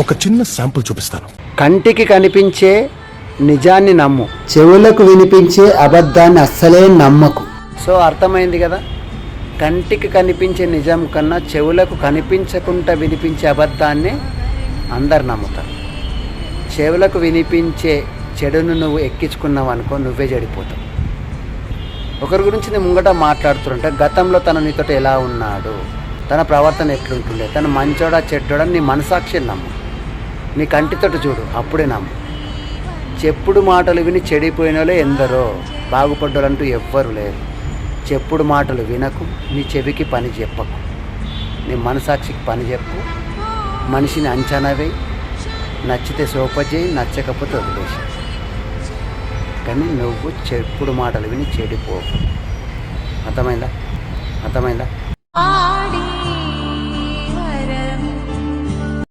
ఒక చిన్న శాంపుల్ చూపిస్తాను. కంటికి కనిపించే నిజాన్ని నమ్ము, చెవులకు వినిపించే అబద్ధాన్ని అస్సలే నమ్మకు. సో అర్థమైంది కదా. కంటికి కనిపించే నిజం కన్నా చెవులకు కనిపించకుండా వినిపించే అబద్ధాన్ని అందరు నమ్ముతారు. చెవులకు వినిపించే చెడును నువ్వు ఎక్కించుకున్నావు అనుకో, నువ్వే చెడిపోతావు. ఒకరి గురించి నీ ముంగట మాట్లాడుతుంటే గతంలో తను నీతో ఎలా ఉన్నాడు, తన ప్రవర్తన ఎట్లుంటుండే, తను మంచోడా చెడ్డోడా నీ మనసాక్షిని నమ్ము, నీ కంటితోటి చూడు, అప్పుడే నమ్ము. చెప్పుడు మాటలు విని చెడిపోయిన వాళ్ళే ఎందరో, బాగుపడ్డోళ్ళంటూ ఎవ్వరు లేరు. చెప్పుడు మాటలు వినకు, నీ చెవికి పని చెప్పకు, నీ మనసాక్షికి పని చెప్పు. మనిషిని అంచనా వేయి, నచ్చితే సోపజేయి, నచ్చకపోతే వదిలేసి. కానీ నువ్వు చెప్పుడు మాటలు విని చెడిపోకు. అర్థమైందా?